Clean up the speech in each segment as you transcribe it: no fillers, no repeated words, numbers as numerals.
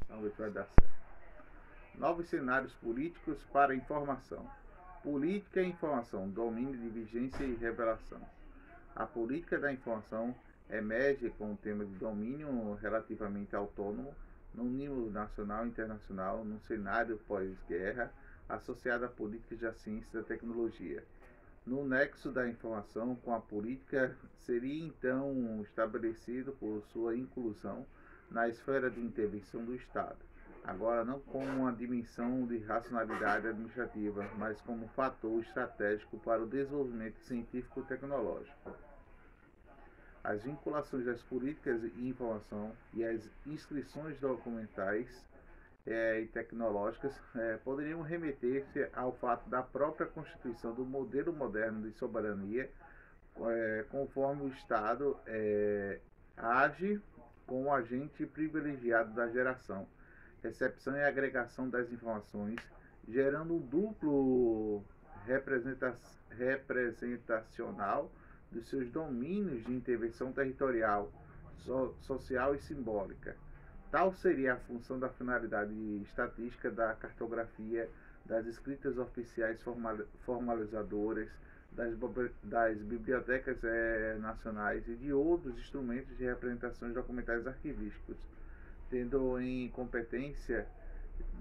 Vamos ver se vai dar certo. Novos cenários políticos para a informação. Política e informação, domínio de vigência e revelação. A política da informação emerge com o tema de domínio relativamente autônomo no nível nacional e internacional, num cenário pós-guerra, associado a políticas da ciência e da tecnologia. No nexo da informação com a política, seria então estabelecido por sua inclusão na esfera de intervenção do Estado, agora não como uma dimensão de racionalidade administrativa, mas como fator estratégico para o desenvolvimento científico-tecnológico. As vinculações das políticas de informação e as inscrições documentais e tecnológicas poderiam remeter-se ao fato da própria constituição do modelo moderno de soberania, conforme o Estado age como agente privilegiado da geração, recepção e agregação das informações, gerando um duplo representacional dos seus domínios de intervenção territorial, social e simbólica. Tal seria a função da finalidade estatística da cartografia, das escritas oficiais formalizadoras, das bibliotecas nacionais e de outros instrumentos de representações documentais arquivísticos, tendo em competência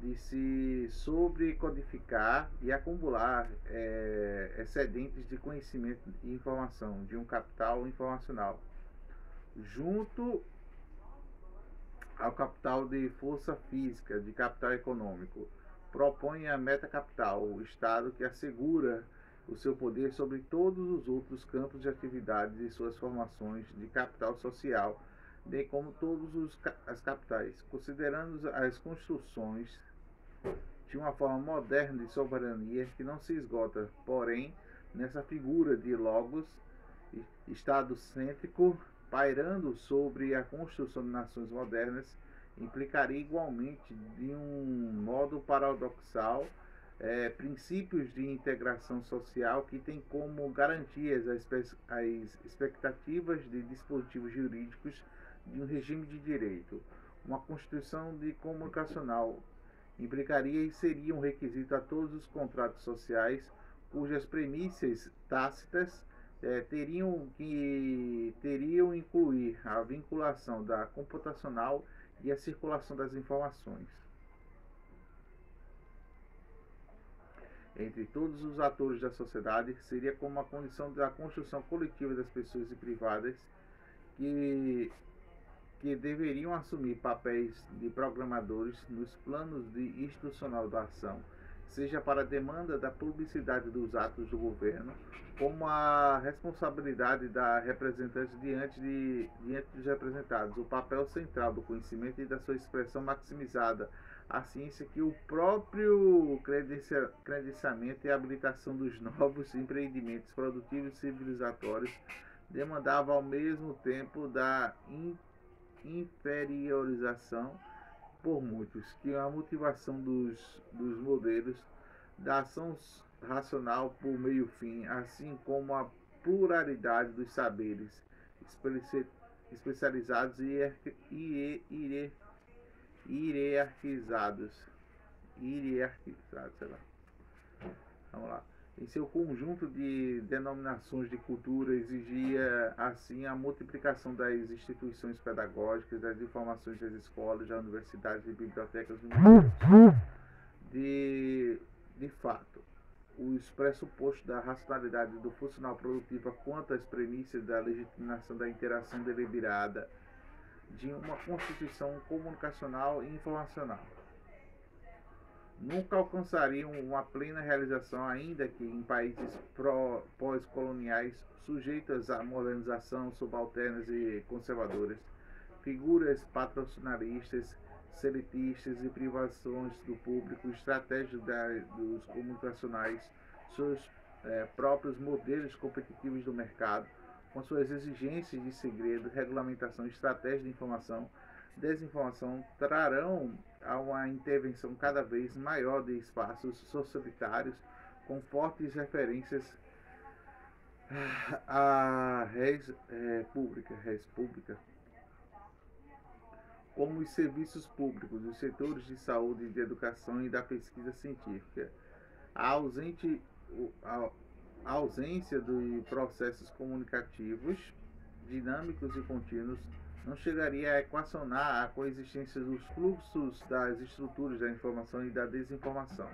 de se sobrecodificar e acumular excedentes de conhecimento e informação de um capital informacional, junto ao capital de força física, de capital econômico. Propõe a metacapital, o Estado que assegura o seu poder sobre todos os outros campos de atividades e suas formações de capital social, bem como todas as capitais, considerando as construções de uma forma moderna de soberania que não se esgota, porém, nessa figura de logos estado-cêntrico pairando sobre a construção de nações modernas, implicaria igualmente, de um modo paradoxal, princípios de integração social que têm como garantias as expectativas de dispositivos jurídicos de um regime de direito. Uma Constituição de comunicacional implicaria e seria um requisito a todos os contratos sociais cujas premissas tácitas teriam incluir a vinculação da computacional e a circulação das informações entre todos os atores da sociedade. Seria como a condição da construção coletiva das pessoas e privadas que deveriam assumir papéis de programadores nos planos de institucional da ação, seja para a demanda da publicidade dos atos do governo, como a responsabilidade da representante diante dos representados, o papel central do conhecimento e da sua expressão maximizada, a ciência que o próprio credenciamento e habilitação dos novos empreendimentos produtivos e civilizatórios demandava ao mesmo tempo da inferiorização por muitos, que a motivação dos modelos da ação racional por meio-fim, assim como a pluralidade dos saberes especializados e hierarquizados, sei lá. Vamos lá. Em seu conjunto de denominações de cultura, exigia, assim, a multiplicação das instituições pedagógicas, das informações das escolas, das universidades e bibliotecas do mundo. De fato, os pressupostos da racionalidade do funcional produtiva quanto às premissas da legitimação da interação deliberada de uma constituição comunicacional e informacional nunca alcançariam uma plena realização, ainda que em países pós-coloniais sujeitos à modernização, subalternas e conservadoras, figuras patrocinalistas, seletistas e privações do público, estratégias dos comunicacionais, seus próprios modelos competitivos do mercado, com suas exigências de segredo, regulamentação, estratégia de informação, desinformação, trarão a uma intervenção cada vez maior de espaços societários com fortes referências à res pública, como os serviços públicos, os setores de saúde, de educação e da pesquisa científica. A, ausente, a ausência de processos comunicativos dinâmicos e contínuos não chegaria a equacionar a coexistência dos fluxos das estruturas da informação e da desinformação.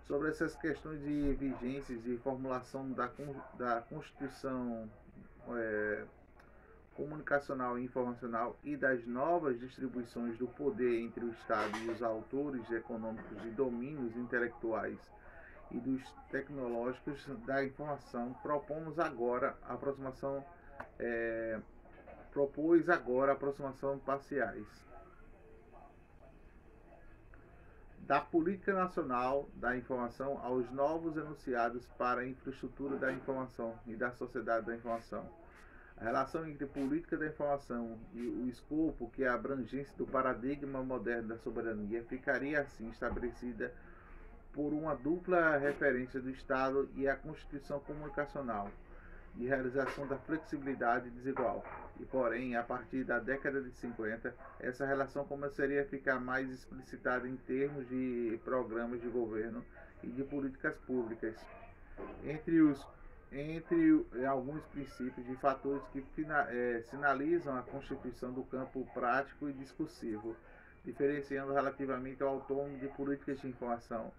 Sobre essas questões de vigências e formulação da Constituição comunicacional e informacional e das novas distribuições do poder entre o Estado e os autores econômicos de domínios intelectuais e dos tecnológicos da informação, propôs agora aproximação parciais da política nacional da informação aos novos enunciados para a infraestrutura da informação e da sociedade da informação. A relação entre política da informação e o escopo, que é a abrangência do paradigma moderno da soberania, ficaria assim estabelecida por uma dupla referência do Estado e a Constituição comunicacional, de realização da flexibilidade desigual. E, porém, a partir da década de 50, essa relação começaria a ficar mais explicitada em termos de programas de governo e de políticas públicas, entre alguns princípios e fatores que sinalizam a constituição do campo prático e discursivo, diferenciando relativamente ao autônomo de políticas de informação.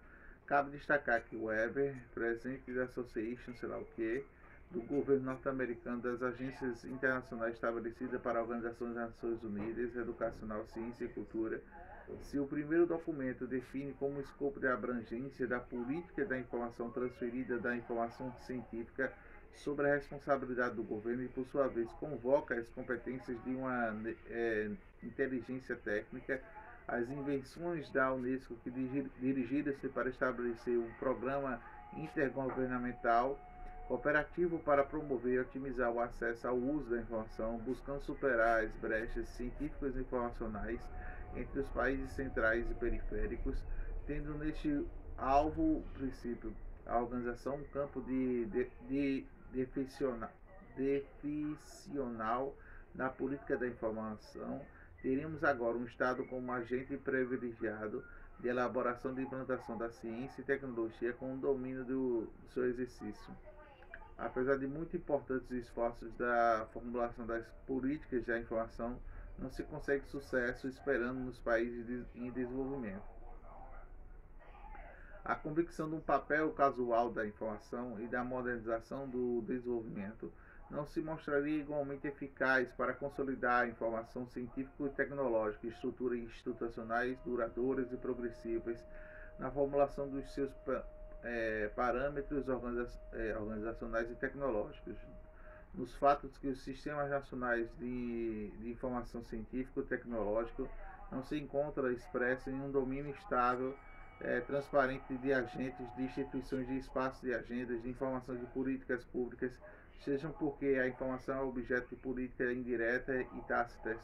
Cabe destacar que Weber, presidente da Association, sei lá o que, do governo norte-americano, das agências internacionais estabelecidas para a Organização das Nações Unidas, Educacional, Ciência e Cultura, se o primeiro documento define como escopo de abrangência da política da informação transferida da informação científica sobre a responsabilidade do governo e, por sua vez, convoca as competências de uma inteligência técnica, as invenções da Unesco que dirigiram-se para estabelecer um programa intergovernamental cooperativo para promover e otimizar o acesso ao uso da informação, buscando superar as brechas científicas e informacionais entre os países centrais e periféricos, tendo neste alvo princípio a organização um campo deficisional na política da informação. Teríamos agora um Estado como agente privilegiado de elaboração e implantação da ciência e tecnologia com o domínio do seu exercício. Apesar de muito importantes esforços da formulação das políticas da informação, não se consegue sucesso esperando nos países em desenvolvimento. A convicção de um papel casual da informação e da modernização do desenvolvimento não se mostraria igualmente eficaz para consolidar a informação científica e tecnológica, estruturas institucionais duradouras e progressivas, na formulação dos seus parâmetros organizacionais e tecnológicos, nos fatos que os sistemas nacionais de informação científica e tecnológica não se encontram expressos em um domínio estável, transparente de agentes, de instituições de espaços de agendas, de informação de políticas públicas, sejam porque a informação é objeto de política indireta e tácitas,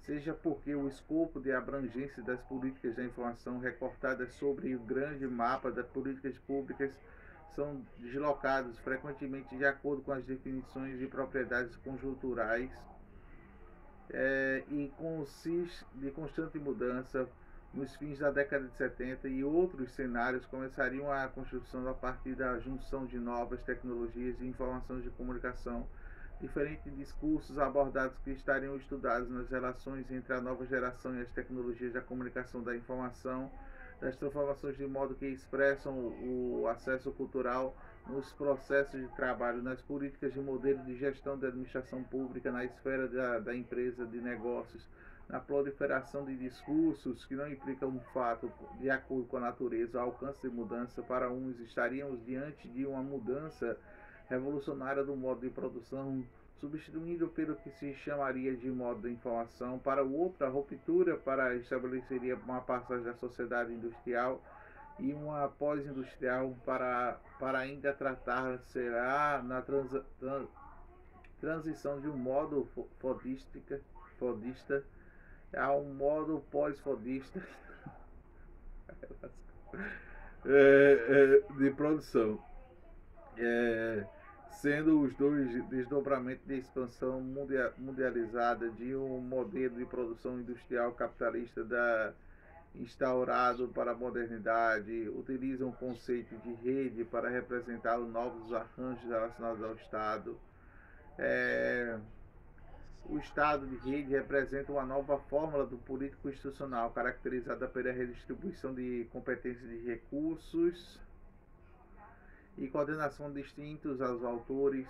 seja porque o escopo de abrangência das políticas da informação recortadas sobre o grande mapa das políticas públicas são deslocados frequentemente de acordo com as definições de propriedades conjunturais e consiste de constante mudança. Nos fins da década de 70 e outros cenários começariam a construção a partir da junção de novas tecnologias e informações de comunicação, diferentes discursos abordados que estariam estudados nas relações entre a nova geração e as tecnologias da comunicação da informação, das transformações de modo que expressam o acesso cultural nos processos de trabalho, nas políticas de modelo de gestão da administração pública, na esfera da empresa, de negócios, na proliferação de discursos que não implicam um fato de acordo com a natureza, o alcance de mudança. Para uns, estaríamos diante de uma mudança revolucionária do modo de produção, substituindo pelo que se chamaria de modo de informação. Para o outro, a ruptura estabeleceria uma passagem da sociedade industrial e uma pós-industrial para ainda tratar será na transição de um modo fordista a um modo pós-fordista de produção, sendo os dois desdobramentos de expansão mundializada de um modelo de produção industrial capitalista instaurado para a modernidade, utilizam o conceito de rede para representar os novos arranjos relacionados ao Estado. O Estado de rede representa uma nova fórmula do político institucional, caracterizada pela redistribuição de competências de recursos e coordenação distintos aos atores,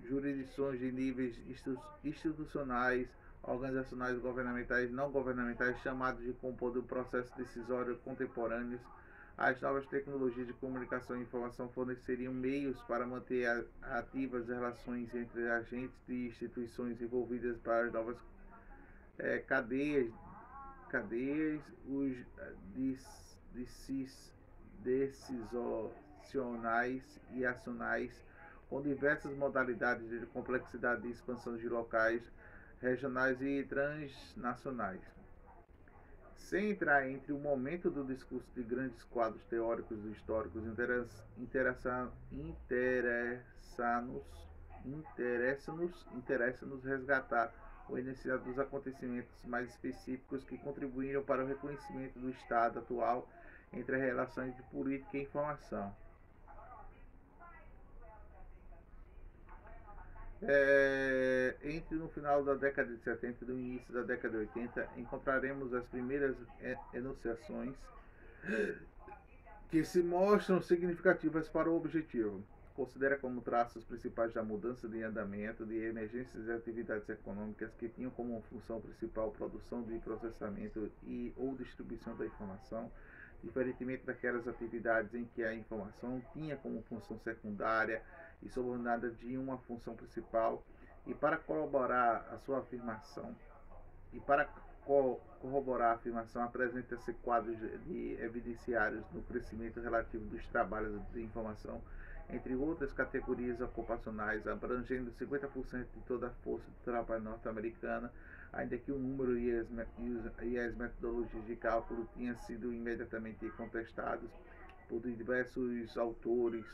jurisdições de níveis institucionais, organizacionais, governamentais, não governamentais, chamados de compor do processo decisório contemporâneos. As novas tecnologias de comunicação e informação forneceriam meios para manter ativas as relações entre agentes e instituições envolvidas para as novas cadeias, os decisionais e acionais, com diversas modalidades de complexidade e expansão de locais, regionais e transnacionais. Sem entrar entre o momento do discurso de grandes quadros teóricos e históricos, interessa-nos resgatar o enunciado dos acontecimentos mais específicos que contribuíram para o reconhecimento do estado atual entre as relações de política e informação. Entre no final da década de 70 e no início da década de 80, encontraremos as primeiras enunciações que se mostram significativas para o objetivo. Considera como traços principais da mudança de andamento de emergências e atividades econômicas que tinham como função principal produção de processamento e ou distribuição da informação, diferentemente daquelas atividades em que a informação tinha como função secundária e subordinada de uma função principal, e para corroborar a sua afirmação, apresenta-se quadros de evidenciários no crescimento relativo dos trabalhos de informação, entre outras categorias ocupacionais, abrangendo 50% de toda a força de trabalho norte-americana, ainda que o número e as metodologias de cálculo tenham sido imediatamente contestados por diversos autores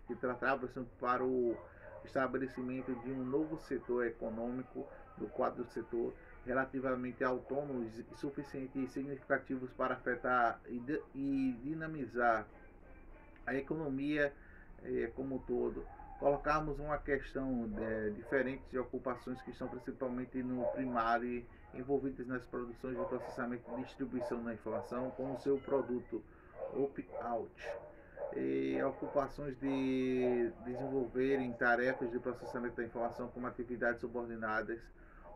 que tratavam-se para o estabelecimento de um novo setor econômico no quadro do setor, relativamente autônomos e suficientes e significativos para afetar e dinamizar a economia como um todo. Colocamos uma questão diferentes de ocupações que estão principalmente no primário, envolvidas nas produções de processamento e distribuição da informação, como seu produto opt-out, e ocupações de desenvolverem tarefas de processamento da informação como atividades subordinadas.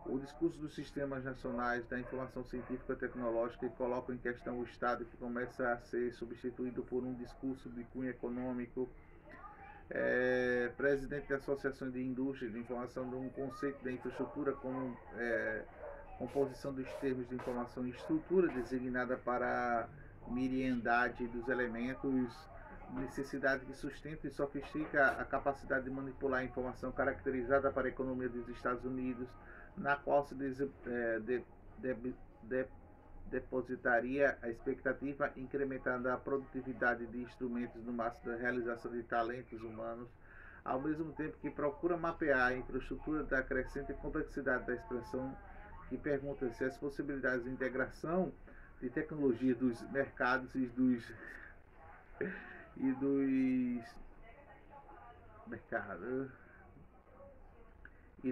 O discurso dos sistemas nacionais da informação científica e tecnológica coloca em questão o Estado, que começa a ser substituído por um discurso de cunho econômico. Presidente da Associação de Indústria de Informação, de um conceito da infraestrutura como composição dos termos de informação e estrutura designada para a miriandade dos elementos, necessidade que sustenta e sofistica a capacidade de manipular a informação caracterizada para a economia dos Estados Unidos, na qual se depositaria a expectativa incrementada da produtividade de instrumentos no máximo da realização de talentos humanos, ao mesmo tempo que procura mapear a infraestrutura da crescente complexidade da expressão, que pergunta se as possibilidades de integração de tecnologia dos mercados e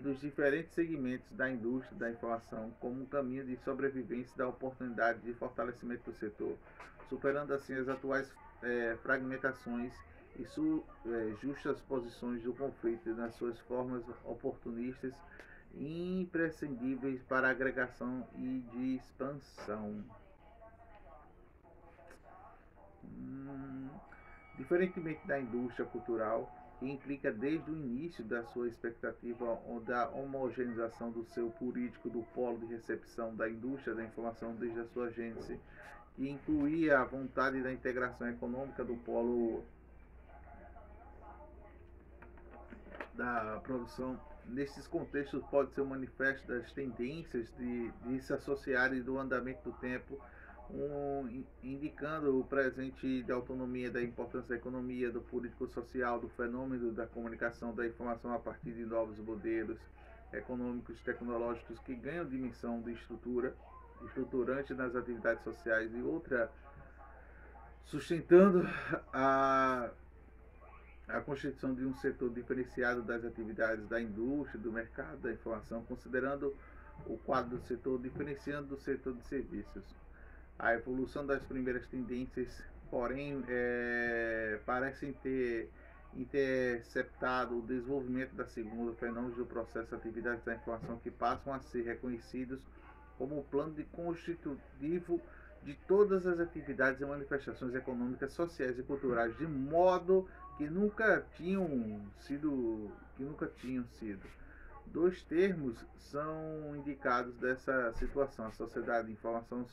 dos diferentes segmentos da indústria da informação como um caminho de sobrevivência da oportunidade de fortalecimento do setor, superando assim as atuais fragmentações e justas posições do conflito nas suas formas oportunistas imprescindíveis para a agregação e de expansão. Diferentemente da indústria cultural, que implica desde o início da sua expectativa da homogeneização do seu político do polo de recepção da indústria da informação desde a sua gênese, que incluía a vontade da integração econômica do polo da produção. Nesses contextos pode ser um manifesto das tendências de se associarem do andamento do tempo indicando o presente de autonomia, da importância da economia, do político-social, do fenômeno da comunicação, da informação a partir de novos modelos econômicos e tecnológicos que ganham dimensão de estruturante nas atividades sociais e outra sustentando a, a constituição de um setor diferenciado das atividades da indústria, do mercado da informação, considerando o quadro do setor, diferenciando do setor de serviços. A evolução das primeiras tendências, porém, parecem ter interceptado o desenvolvimento da segunda, fenômenos do processo, atividades da informação que passam a ser reconhecidos como o plano de constitutivo de todas as atividades e manifestações econômicas, sociais e culturais, de modo que nunca tinham sido. Dois termos são indicados dessa situação: a sociedade de informação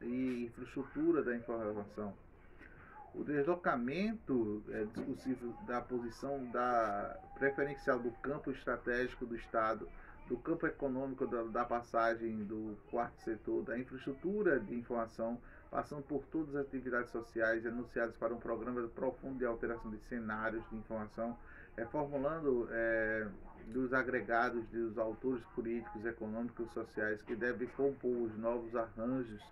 e infraestrutura da informação. O deslocamento discursivo da posição preferencial do campo estratégico do Estado, do campo econômico da passagem do quarto setor, da infraestrutura de informação, passando por todas as atividades sociais enunciadas para um programa profundo de alteração de cenários de informação, reformulando dos agregados dos autores políticos, econômicos e sociais que devem compor os novos arranjos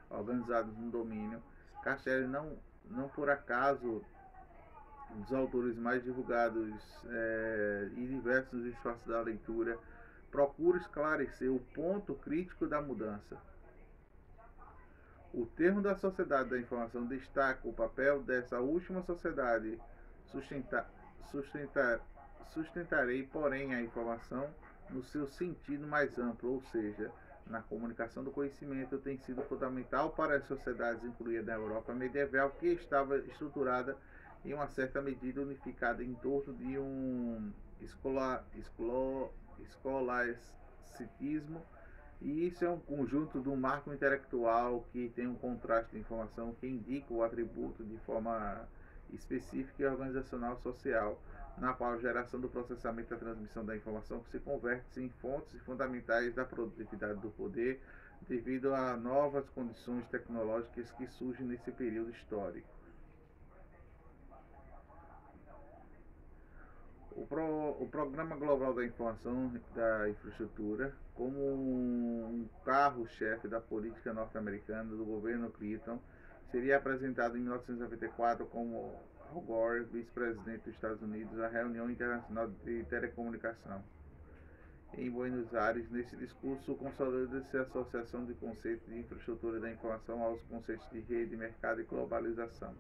organizados no domínio. Castelli não por acaso, dos autores mais divulgados e diversos espaços da leitura, procura esclarecer o ponto crítico da mudança. O termo da sociedade da informação destaca o papel dessa última sociedade. Sustentarei, porém, a informação no seu sentido mais amplo, ou seja, na comunicação do conhecimento, tem sido fundamental para as sociedades, incluídas na Europa medieval, que estava estruturada em uma certa medida unificada em torno de um escolasticismo, e isso é um conjunto de um marco intelectual que tem um contraste de informação que indica o atributo de forma específica e organizacional social, na qual a geração do processamento e a transmissão da informação se converte em fontes fundamentais da produtividade do poder, devido a novas condições tecnológicas que surgem nesse período histórico. O Programa Global da Informação da Infraestrutura, como um carro-chefe da política norte-americana do governo Clinton, seria apresentado em 1994 como Al Gore, vice-presidente dos Estados Unidos, à reunião internacional de telecomunicação em Buenos Aires. Nesse discurso, consolida-se a associação de conceitos de infraestrutura da informação aos conceitos de rede, mercado e globalização.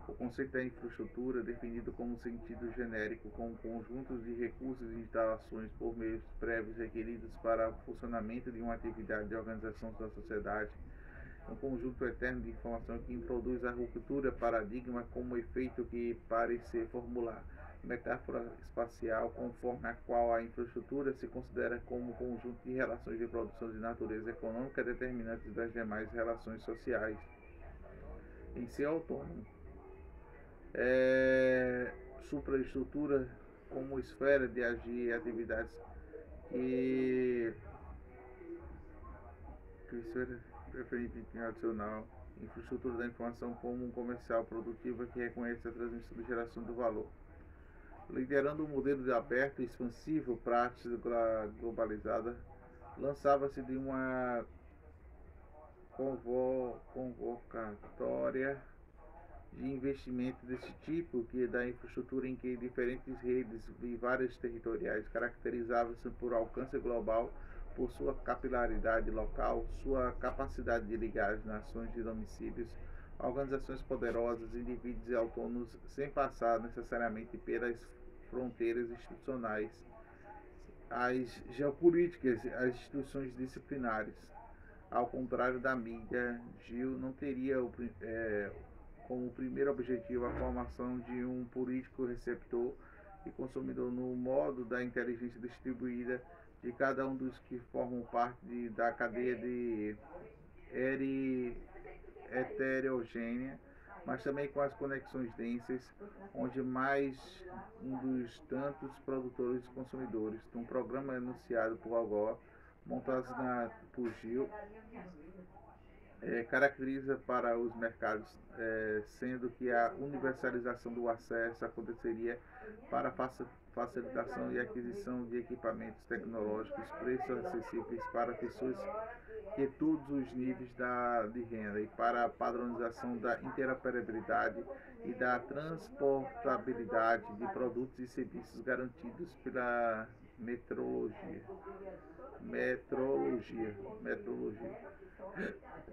O conceito da infraestrutura, definido como sentido genérico, como conjuntos de recursos e instalações por meios prévios requeridos para o funcionamento de uma atividade de organização da sociedade, um conjunto eterno de informação que introduz a ruptura paradigma como efeito que parecer formular metáfora espacial, conforme a qual a infraestrutura se considera como um conjunto de relações de produção de natureza econômica determinantes das demais relações sociais em si autônomo. Supraestrutura como esfera de agir e atividades que esfera preferentemente nacional, infraestrutura da informação como um comercial produtiva que reconhece a transmissão e geração do valor. Liderando um modelo de aberto e expansivo, prática globalizada, lançava-se de uma convocatória de investimento desse tipo, que da infraestrutura em que diferentes redes e várias territoriais caracterizavam-se por alcance global, por sua capilaridade local, sua capacidade de ligar as nações de domicílios, organizações poderosas, indivíduos e autônomos, sem passar necessariamente pelas fronteiras institucionais, as geopolíticas, as instituições disciplinares. Ao contrário da mídia, Gil não teria como primeiro objetivo a formação de um político receptor e consumidor no modo da inteligência distribuída de cada um dos que formam parte da cadeia de heterogênea, mas também com as conexões densas, onde mais um dos tantos produtores e consumidores. Um programa anunciado por Al Gore, montado por Gil, caracteriza para os mercados, sendo que a universalização do acesso aconteceria para facilitação e aquisição de equipamentos tecnológicos, preços acessíveis para pessoas de todos os níveis de renda e para a padronização da interoperabilidade e da transportabilidade de produtos e serviços garantidos pela metrologia.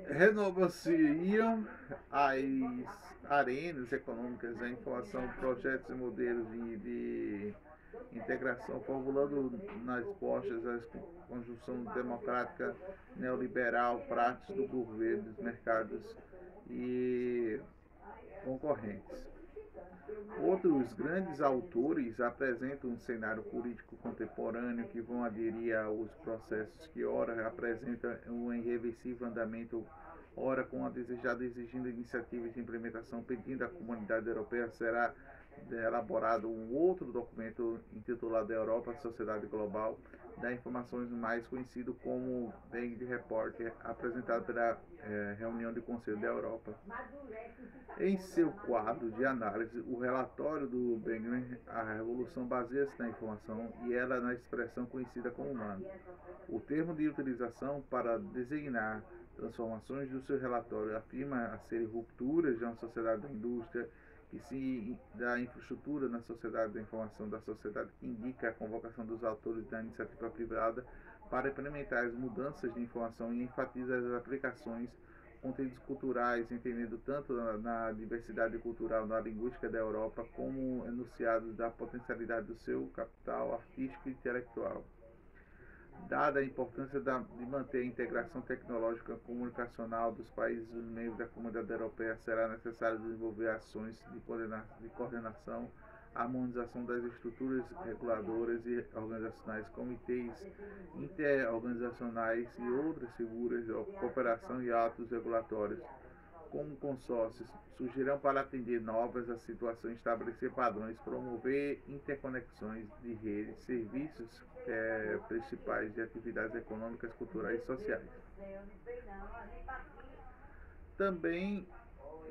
Renovação as arenas econômicas da informação, projetos e modelos de integração, formulando nas postas a conjunção democrática neoliberal, práticas do governo, dos mercados e concorrentes. Outros grandes autores apresentam um cenário político contemporâneo que vão aderir aos processos que ora apresentam um irreversível andamento, ora com a desejada exigindo iniciativas de implementação, pedindo à comunidade europeia. Será elaborado um outro documento intitulado Europa, Sociedade Global da Informações, mais conhecido como Bang Report, apresentado pela reunião do Conselho da Europa. Em seu quadro de análise, o relatório do Bang, a revolução baseia-se na informação e ela na expressão conhecida como humano. O termo de utilização para designar transformações do seu relatório afirma a serem rupturas de uma sociedade da indústria e se da infraestrutura na sociedade da informação, da sociedade que indica a convocação dos autores da iniciativa privada para implementar as mudanças de informação e enfatiza as aplicações, conteúdos culturais, entendendo tanto na diversidade cultural, na linguística da Europa, como enunciados da potencialidade do seu capital artístico e intelectual. Dada a importância de manter a integração tecnológica e comunicacional dos países membros da Comunidade Europeia, será necessário desenvolver ações de coordenação, harmonização das estruturas reguladoras e organizacionais, comitês interorganizacionais e outras figuras de cooperação e atos regulatórios, como consórcios, surgirão para atender novas situações, estabelecer padrões, promover interconexões de redes, serviços principais de atividades econômicas, culturais e sociais. Também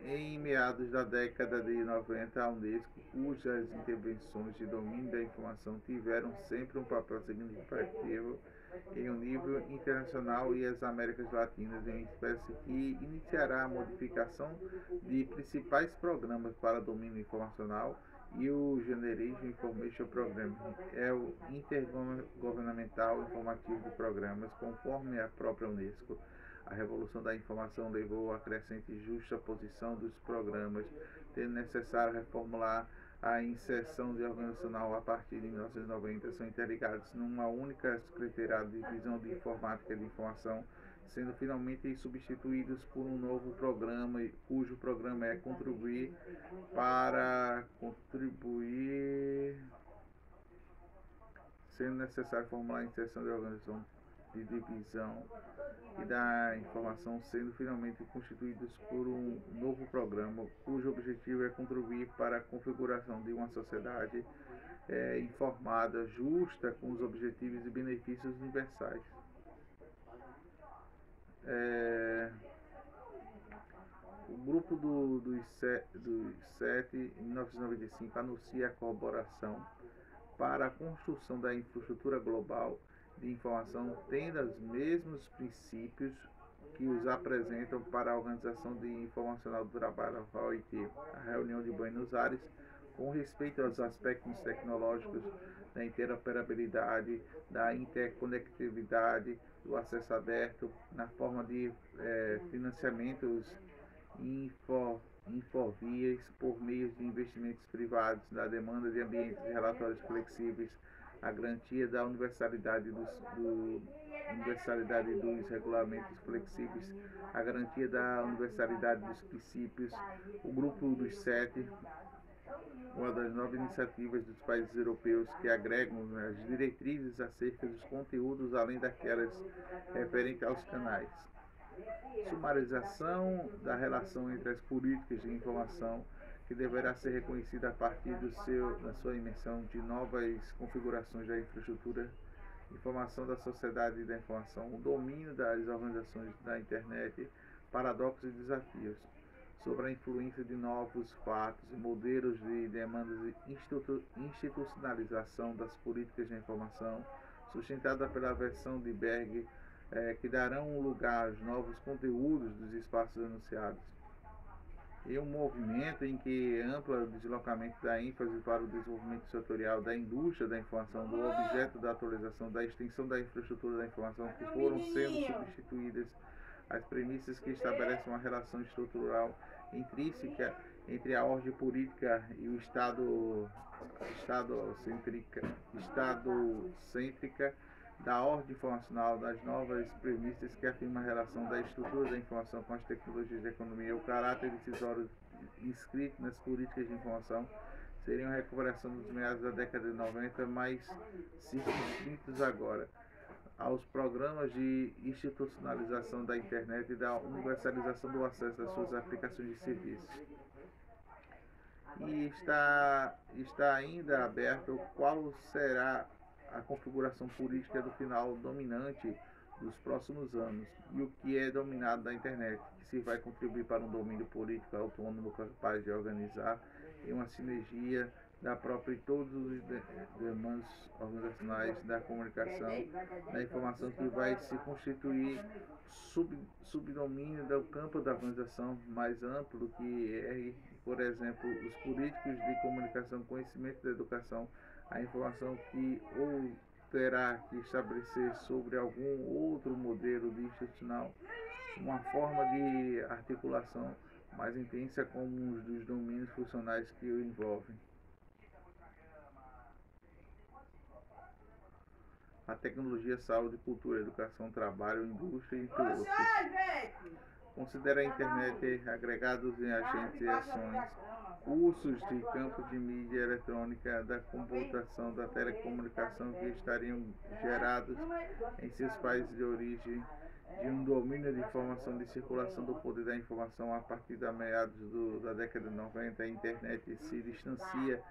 em meados da década de 90, a Unesco, cujas intervenções de domínio da informação tiveram sempre um papel significativo em um nível internacional, e as Américas Latinas, em espécie, que iniciará a modificação de principais programas para domínio informacional, e o Generation Information Program é o intergovernamental informativo de programas, conforme a própria Unesco. A revolução da informação levou à crescente justaposição dos programas, tendo necessário reformular a inserção de organizacional a partir de 1990, são interligados numa única secretariado de divisão de informática de informação, sendo finalmente substituídos por um novo programa, cujo programa é sendo necessário formular a inserção de organização de divisão e da informação, sendo finalmente constituídos por um novo programa, cujo objetivo é contribuir para a configuração de uma sociedade informada, justa, com os objetivos e benefícios universais. O grupo dos sete, em 1995, anuncia a colaboração para a construção da infraestrutura global de informação, tendo os mesmos princípios que os apresentam para a Organização de Informacional do Trabalho, a OIT, a reunião de Buenos Aires, com respeito aos aspectos tecnológicos da interoperabilidade, da interconectividade, do acesso aberto, na forma de financiamentos infovias por meio de investimentos privados, da demanda de ambientes e relatórios flexíveis, a garantia da universalidade dos regulamentos flexíveis, a garantia da universalidade dos princípios. O grupo dos sete, uma das 9 iniciativas dos países europeus que agregam as diretrizes acerca dos conteúdos, além daquelas referentes aos canais. Sumarização da relação entre as políticas de informação, que deverá ser reconhecida a partir da sua imersão de novas configurações da infraestrutura, informação da sociedade da informação, o domínio das organizações da internet, paradoxos e desafios, sobre a influência de novos fatos e modelos de demandas de institucionalização das políticas de informação, sustentada pela versão de Berg, que darão lugar aos novos conteúdos dos espaços anunciados. E um movimento em que amplo deslocamento da ênfase para o desenvolvimento setorial da indústria da informação, do objeto da atualização, da extensão da infraestrutura da informação, que foram sendo substituídas as premissas que estabelecem uma relação estrutural intrínseca entre a ordem política e o Estado-cêntrica da ordem informacional, das novas premissas que afirmam a relação da estrutura da informação com as tecnologias da economia, o caráter decisório inscrito nas políticas de informação, seriam a recuperação dos meados da década de 90, mais circunscritos agora aos programas de institucionalização da internet e da universalização do acesso às suas aplicações de serviços. E está ainda aberto qual será a configuração política do final dominante dos próximos anos e o que é dominado da internet, que se vai contribuir para um domínio político autônomo capaz de organizar em uma sinergia da própria e todos os demandas organizacionais da comunicação, da informação, que vai se constituir subdomínio do campo da organização mais amplo, que é, por exemplo, os políticos de comunicação, conhecimento da educação, a informação, que ou terá que estabelecer sobre algum outro modelo de institucional uma forma de articulação mais intensa com os dos domínios funcionais que o envolvem. A tecnologia, saúde, cultura, educação, trabalho, indústria, entre outros. Considera a internet agregados em agentes e ações, cursos de campo de mídia eletrônica, da computação, da telecomunicação, que estariam gerados em seus países de origem, de um domínio de informação, de circulação do poder da informação. A partir da meados da década de 90, a internet se distancia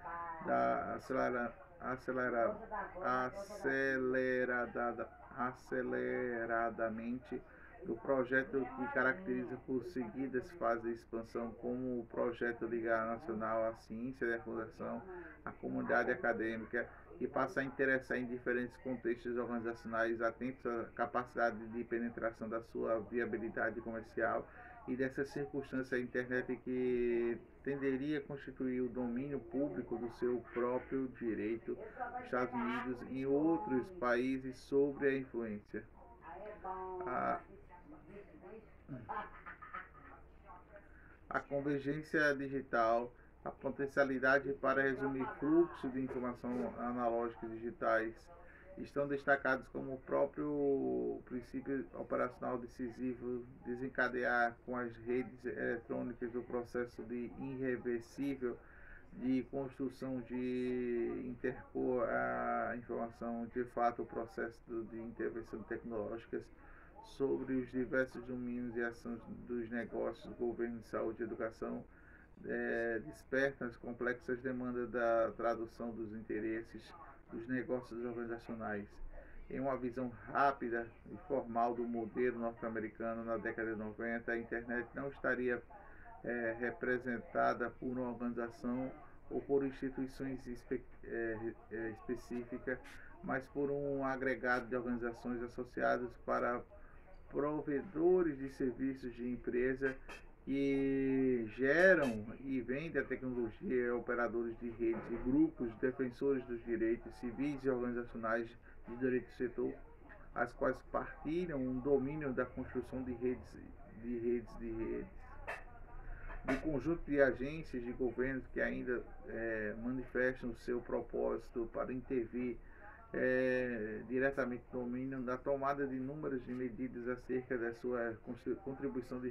aceleradamente do projeto que caracteriza por seguidas fases de expansão, como o projeto Liga Nacional à Ciência e à Fundação, à comunidade acadêmica, que passa a interessar em diferentes contextos organizacionais, atentos à capacidade de penetração da sua viabilidade comercial, e dessa circunstância a internet que tenderia a constituir o domínio público do seu próprio direito nos Estados Unidos e em outros países sobre a influência. A convergência digital, a potencialidade para resumir fluxo de informação analógicos e digitais, estão destacados como o próprio princípio operacional decisivo, desencadear com as redes eletrônicas o processo de irreversível de construção, de interpor a informação, de fato o processo de intervenção tecnológicas sobre os diversos domínios e ações dos negócios, governo, saúde e educação, despertam as complexas demandas da tradução dos interesses dos negócios organizacionais. Em uma visão rápida e formal do modelo norte-americano na década de 90, a internet não estaria representada por uma organização ou por instituições específicas, mas por um agregado de organizações associadas para provedores de serviços de empresa que geram e vendem a tecnologia, operadores de redes e grupos defensores dos direitos civis e organizacionais de direito do setor, as quais partilham um domínio da construção de redes, do conjunto de agências de governo que ainda manifestam o seu propósito para intervir diretamente no domínio da tomada de inúmeras medidas acerca da sua contribuição de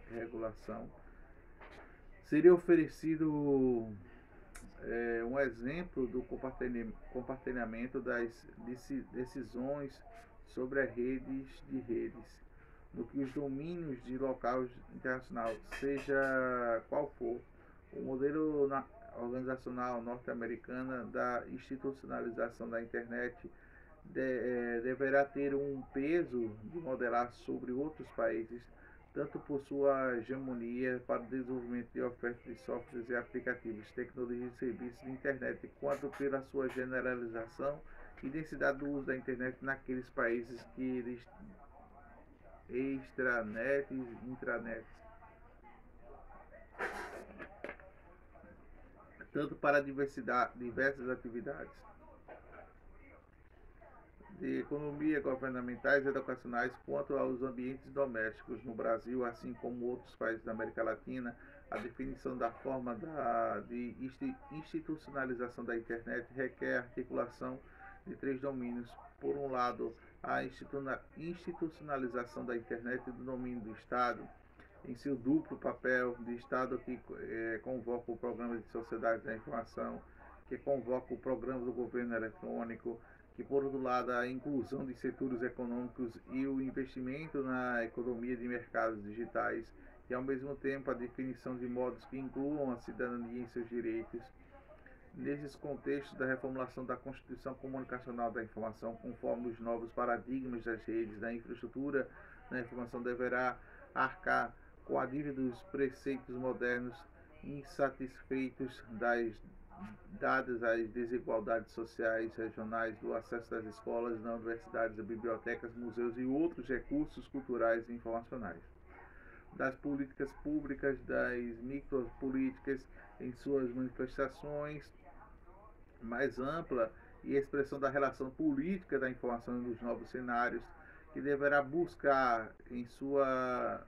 regulação. Seria oferecido um exemplo do compartilhamento das decisões sobre as redes de redes, no que os domínios de local internacional, seja qual for, o modelo organizacional norte-americana da institucionalização da internet deverá ter um peso de modelar sobre outros países, tanto por sua hegemonia para o desenvolvimento de ofertas de softwares e aplicativos, tecnologias e serviços de internet, quanto pela sua generalização e densidade do uso da internet naqueles países que extranet e intranet, tanto para diversas atividades de economia, governamentais e educacionais, quanto aos ambientes domésticos. No Brasil, assim como outros países da América Latina, a definição da forma de institucionalização da internet requer a articulação de três domínios. Por um lado, a institucionalização da internet do domínio do Estado, em seu duplo papel de Estado que convoca o Programa de Sociedade da Informação, que convoca o Programa do Governo Eletrônico, que, por outro lado, a inclusão de setores econômicos e o investimento na economia de mercados digitais, e, ao mesmo tempo, a definição de modos que incluam a cidadania em seus direitos. Nesses contextos da reformulação da Constituição Comunicacional da Informação, conforme os novos paradigmas das redes, da infraestrutura da informação deverá arcar com a dívida dos preceitos modernos insatisfeitos dadas as desigualdades sociais regionais, do acesso das escolas, das universidades, bibliotecas, museus e outros recursos culturais e informacionais, das políticas públicas, das micropolíticas em suas manifestações mais ampla e expressão da relação política da informação nos novos cenários, que deverá buscar em sua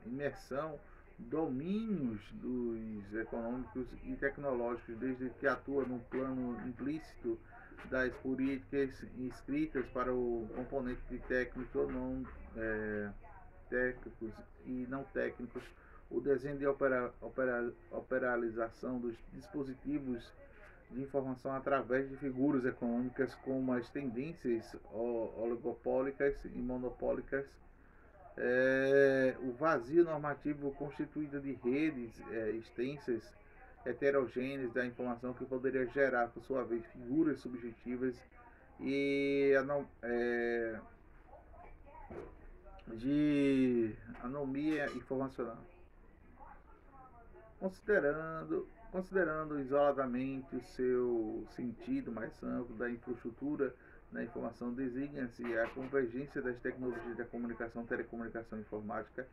imersão domínios dos econômicos e tecnológicos, desde que atua no plano implícito das políticas escritas para o componente de técnicos ou não técnicos e não técnicos, o desenho de operalização dos dispositivos de informação através de figuras econômicas como as tendências oligopólicas e monopólicas, o vazio normativo constituído de redes extensas, heterogêneas da informação, que poderia gerar, por sua vez, figuras subjetivas e de anomia informacional. Considerando isoladamente o seu sentido mais amplo da infraestrutura da informação, designa-se a convergência das tecnologias da comunicação, telecomunicação e informática,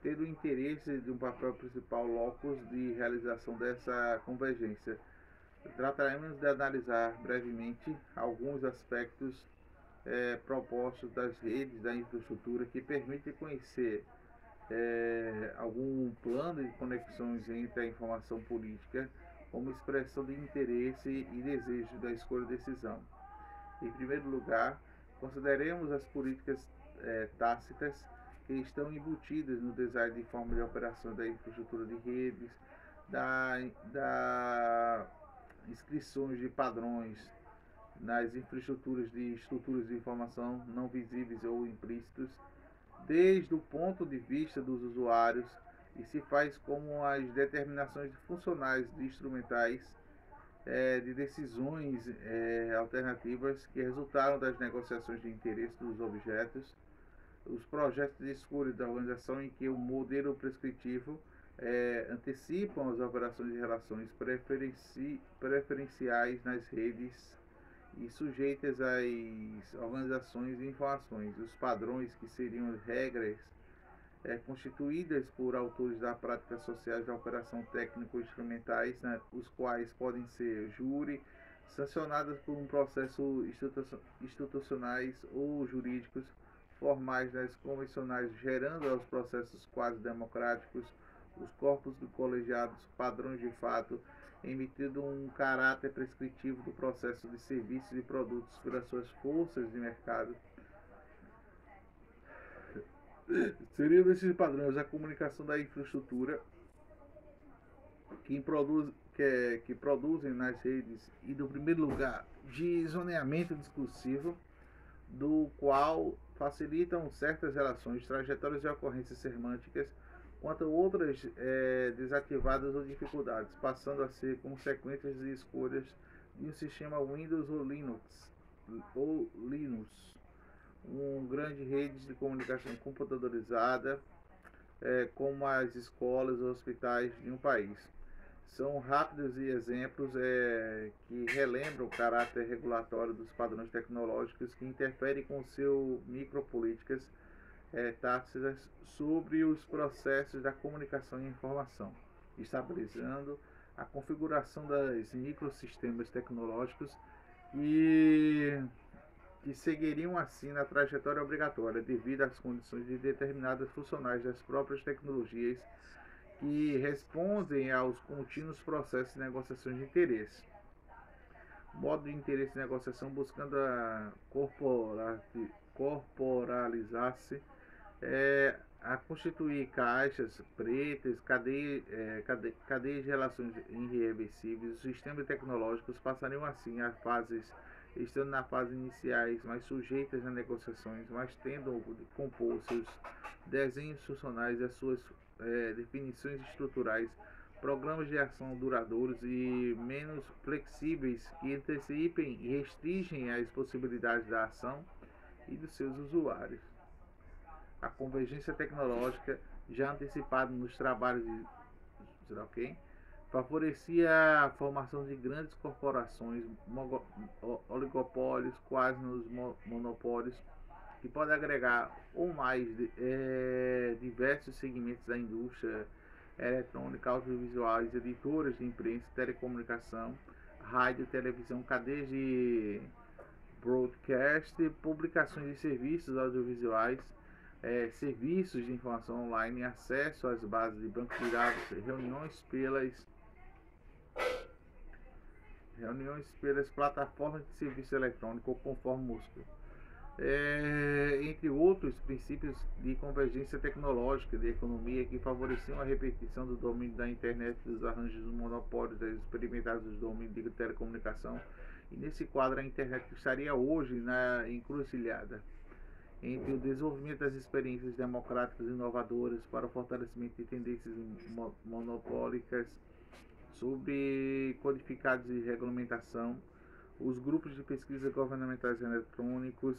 tendo o interesse de um papel principal locus de realização dessa convergência. Trataremos de analisar brevemente alguns aspectos propostos das redes da infraestrutura que permitem conhecer algum plano de conexões entre a informação política como expressão de interesse e desejo da escolha e decisão. Em primeiro lugar, consideremos as políticas tácitas que estão embutidas no design de forma de operação da infraestrutura de redes, da inscrições de padrões nas infraestruturas de estruturas de informação não visíveis ou implícitos, desde o ponto de vista dos usuários, e se faz como as determinações funcionais de instrumentais de decisões alternativas que resultaram das negociações de interesse dos objetos, os projetos de escolha da organização em que o modelo prescritivo antecipam as operações de relações preferenciais nas redes e sujeitas às organizações de informações, os padrões que seriam regras constituídas por autores da prática sociais da operação técnico-instrumentais, os quais podem ser júri, sancionadas por um processo institucionais ou jurídicos, formais das convencionais, gerando aos processos quase democráticos, os corpos de colegiados, padrões de fato, emitindo um caráter prescritivo do processo de serviços e produtos pelas suas forças de mercado. Seriam desses padrões a comunicação da infraestrutura que produzem nas redes e, no primeiro lugar, de zoneamento discursivo, do qual facilitam certas relações, trajetórias e ocorrências semânticas, quanto outras desativadas ou dificuldades, passando a ser consequências de escolhas de um sistema Windows ou Linux. grande redes de comunicação computadorizada, como as escolas ou hospitais de um país. São rápidos e exemplos que relembram o caráter regulatório dos padrões tecnológicos que interferem com seu micropolíticas tácitas sobre os processos da comunicação e informação, estabilizando a configuração dos microsistemas tecnológicos e que seguiriam assim na trajetória obrigatória devido às condições de determinadas funcionais das próprias tecnologias que respondem aos contínuos processos de negociação de interesse. Modo de interesse de negociação buscando corporalizar-se a constituir caixas pretas, cadeias de relações irreversíveis. Os sistemas tecnológicos passariam assim a fases, estando na fase iniciais mais sujeitas a negociações, mas tendo a compor seus desenhos funcionais e as suas definições estruturais, programas de ação duradouros e menos flexíveis que antecipem e restringem as possibilidades da ação e dos seus usuários. A convergência tecnológica, já antecipada nos trabalhos de favorecia a formação de grandes corporações, oligopólios, quase nos monopólios, que podem agregar ou mais diversos segmentos da indústria eletrônica, audiovisuais, editoras de imprensa, telecomunicação, rádio, televisão, cadeias de broadcast, publicações de serviços audiovisuais, serviços de informação online, acesso às bases de banco de dados, reuniões pelas plataformas de serviço eletrônico conforme músculo. Entre outros princípios de convergência tecnológica de economia que favoreciam a repetição do domínio da internet, dos arranjos dos monopólios experimentados dos domínios de telecomunicação. E nesse quadro a internet estaria hoje na encruzilhada entre o desenvolvimento das experiências democráticas inovadoras para o fortalecimento de tendências monopólicas sobre codificados de regulamentação, os grupos de pesquisa governamentais eletrônicos,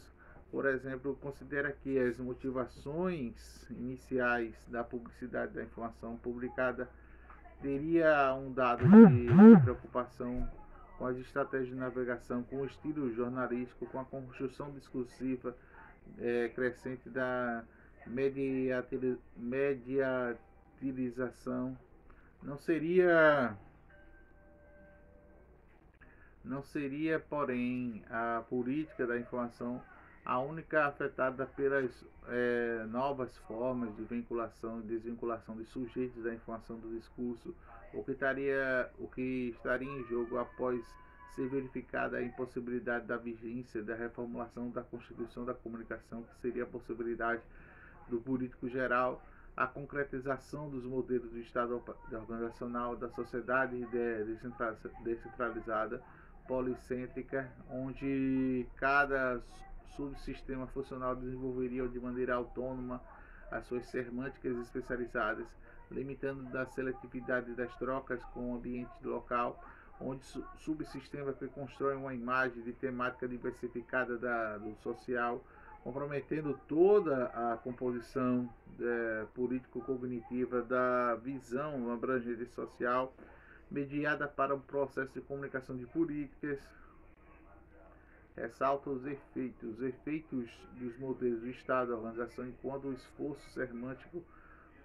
por exemplo, considera que as motivações iniciais da publicidade da informação publicada teria um dado de preocupação com as estratégias de navegação, com o estilo jornalístico, com a construção discursiva crescente da mediatização. Não seria, porém, a política da informação a única afetada pelas novas formas de vinculação e desvinculação de sujeitos da informação do discurso, o que estaria em jogo após ser verificada a impossibilidade da vigência da reformulação da Constituição da Comunicação, que seria a possibilidade do político geral, a concretização dos modelos do Estado organizacional, da sociedade descentralizada, policêntrica, onde cada subsistema funcional desenvolveria de maneira autônoma as suas semânticas especializadas, limitando da seletividade das trocas com o ambiente local, onde subsistemas que constroem uma imagem de temática diversificada do social, comprometendo toda a composição político-cognitiva da visão abrangente social, mediada para um processo de comunicação de políticas. Ressalta os efeitos dos modelos do Estado, organização, enquanto o esforço semântico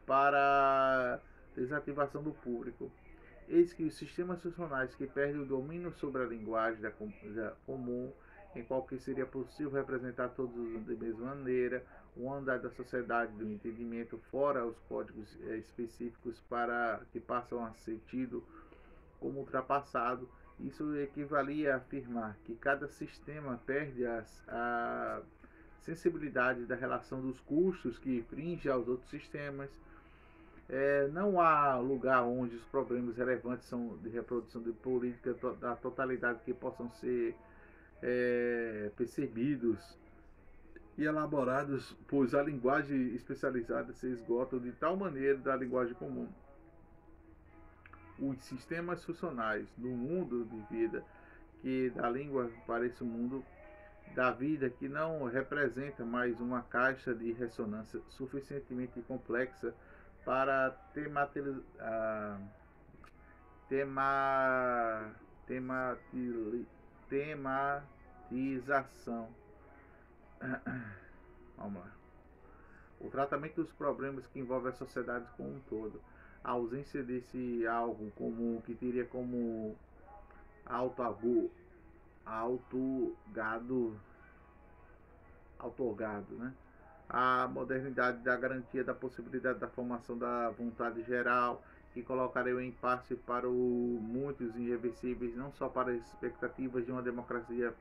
para a desativação do público. Eis que os sistemas funcionais que perdem o domínio sobre a linguagem comum, em qual que seria possível representar todos da mesma maneira, o andar da sociedade do entendimento fora os códigos específicos para que passam a ser tido como ultrapassado. Isso equivalia a afirmar que cada sistema perde a sensibilidade da relação dos custos que infringe aos outros sistemas. Não há lugar onde os problemas relevantes são de reprodução de política da totalidade que possam ser percebidos e elaborados, pois a linguagem especializada se esgota de tal maneira da linguagem comum. Os sistemas funcionais do mundo de vida que da língua para esse mundo da vida que não representa mais uma caixa de ressonância suficientemente complexa para tema, tematização. Vamos lá. O tratamento dos problemas que envolvem a sociedade como um todo. A ausência desse algo comum que teria como autogado, autogado, né? A modernidade da garantia da possibilidade da formação da vontade geral, que colocaria o impasse para muitos irreversíveis, não só para as expectativas de uma democracia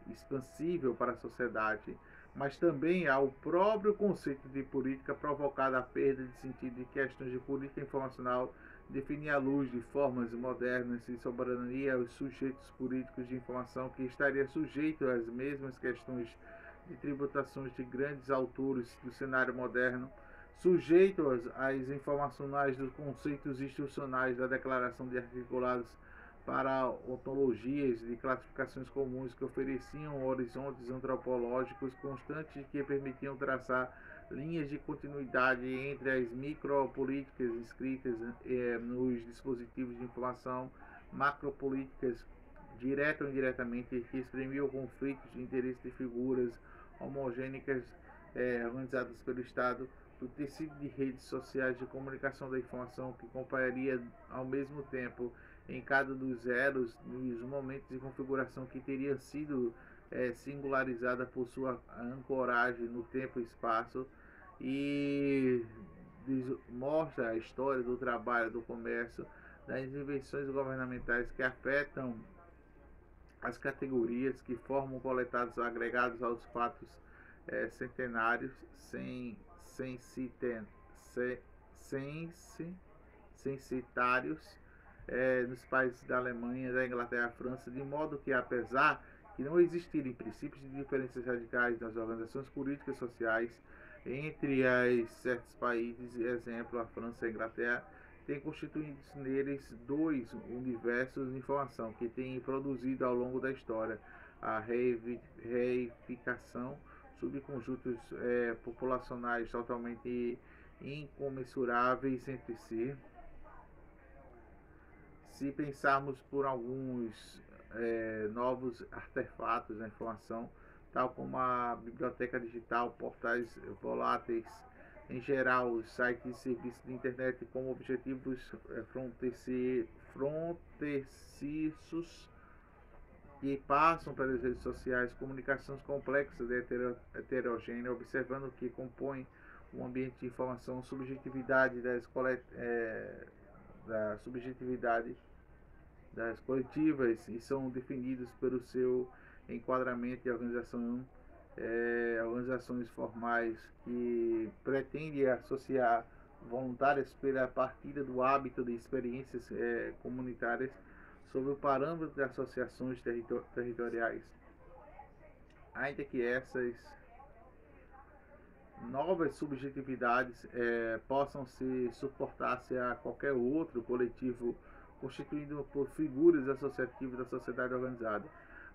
expansível para a sociedade, mas também ao próprio conceito de política provocada a perda de sentido de questões de política informacional, definir à luz de formas modernas e soberania os sujeitos políticos de informação que estaria sujeito às mesmas questões de tributações de grandes autores do cenário moderno, sujeitos às informacionais dos conceitos institucionais da declaração de articulados para ontologias de classificações comuns que ofereciam horizontes antropológicos constantes que permitiam traçar linhas de continuidade entre as micropolíticas inscritas nos dispositivos de informação, macropolíticas direta ou indiretamente que exprimiam conflitos de interesse de figuras homogêneas organizadas pelo Estado, do tecido de redes sociais de comunicação da informação que acompanharia ao mesmo tempo em cada dos elos nos momentos de configuração que teria sido singularizada por sua ancoragem no tempo e espaço, e mostra a história do trabalho, do comércio, das invenções governamentais que afetam as categorias que formam coletados agregados aos fatos centenários censitários nos países da Alemanha, da Inglaterra, França, de modo que, apesar de não existirem princípios de diferenças radicais nas organizações políticas e sociais entre os certos países, exemplo, a França e a Inglaterra, tem constituído neles dois universos de informação que têm produzido ao longo da história a reificação subconjuntos populacionais totalmente incomensuráveis entre si. Se pensarmos por alguns novos artefatos da informação, tal como a biblioteca digital, portais voláteis, em geral, os sites e serviços de internet com objetivos fronteiriços que passam pelas redes sociais, comunicações complexas e heterogêneas, observando que compõem um ambiente de informação, subjetividade da subjetividade das coletivas e são definidos pelo seu enquadramento e organizações formais que pretendem associar voluntárias pela partilha do hábito de experiências comunitárias sob o parâmetro de associações territoriais, ainda que essas novas subjetividades possam se suportar-se a qualquer outro coletivo constituído por figuras associativas da sociedade organizada.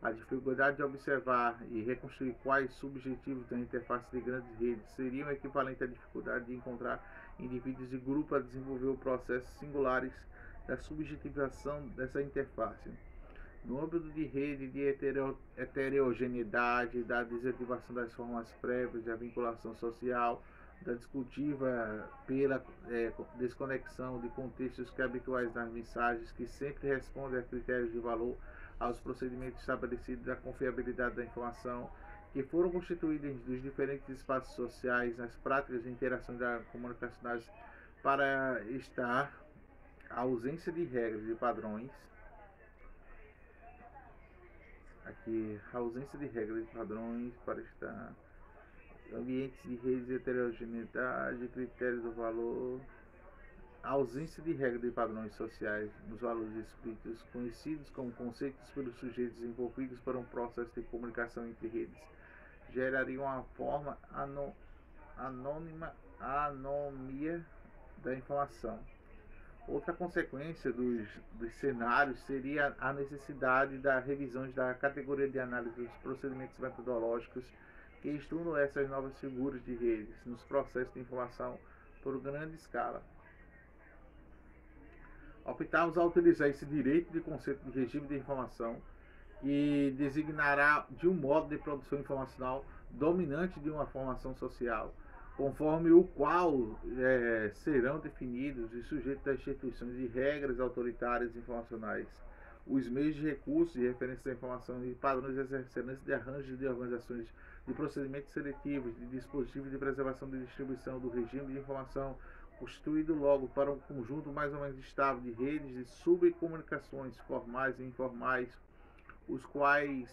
A dificuldade de observar e reconstruir quais subjetivos da interface de grandes redes seriam equivalente à dificuldade de encontrar indivíduos e grupos a desenvolver o processo singulares da subjetivação dessa interface. No âmbito de rede de heterogeneidade, da desativação das formas prévias, da vinculação social, da discutiva pela desconexão de contextos que habituais nas mensagens, que sempre respondem a critérios de valor, aos procedimentos estabelecidos da confiabilidade da informação, que foram constituídos dos diferentes espaços sociais, nas práticas de interação comunicacionais, para estar a ausência de regras e padrões. Aqui, a ausência de regras e padrões para estar ambientes de redes de heterogeneidade, critérios do valor, a ausência de regras e padrões sociais nos valores explícitos, conhecidos como conceitos pelos sujeitos envolvidos por um processo de comunicação entre redes, geraria uma forma anomia da informação. Outra consequência dos cenários seria a necessidade da revisão da categoria de análise dos procedimentos metodológicos que estudam essas novas figuras de redes nos processos de informação por grande escala. Optamos a utilizar esse direito de conceito de regime de informação, que designará de um modo de produção informacional dominante de uma formação social, conforme o qual serão definidos e sujeitos às instituições de regras autoritárias informacionais, os meios de recursos de referência da informação e padrões de excelência de arranjos de organizações de procedimentos seletivos, de dispositivos de preservação e distribuição do regime de informação, constituído logo para um conjunto mais ou menos estável de redes de subcomunicações formais e informais, os quais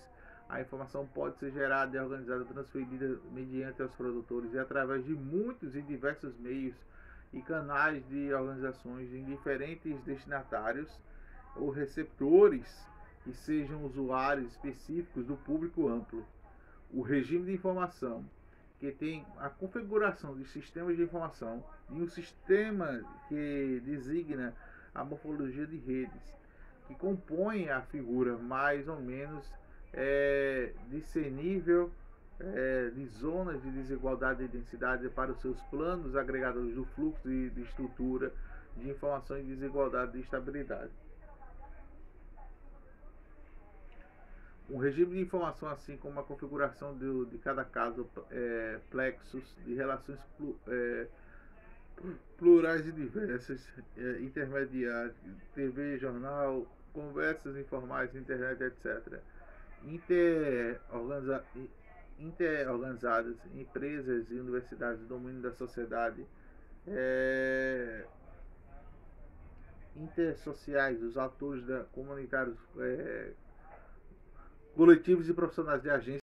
a informação pode ser gerada e organizada, transferida mediante os produtores e através de muitos e diversos meios e canais de organizações em diferentes destinatários ou receptores que sejam usuários específicos do público amplo. O regime de informação, que tem a configuração de sistemas de informação e um sistema que designa a morfologia de redes, que compõem a figura mais ou menos discernível de zonas de desigualdade e densidade para os seus planos agregadores do fluxo de estrutura de informação e desigualdade de estabilidade. Um regime de informação, assim como a configuração de cada caso, plexos de relações plurais e diversas, intermediárias, TV, jornal, conversas informais, internet, etc. Interorganizadas, empresas e universidades do domínio da sociedade, intersociais, os atores comunitários, coletivos e profissionais de agências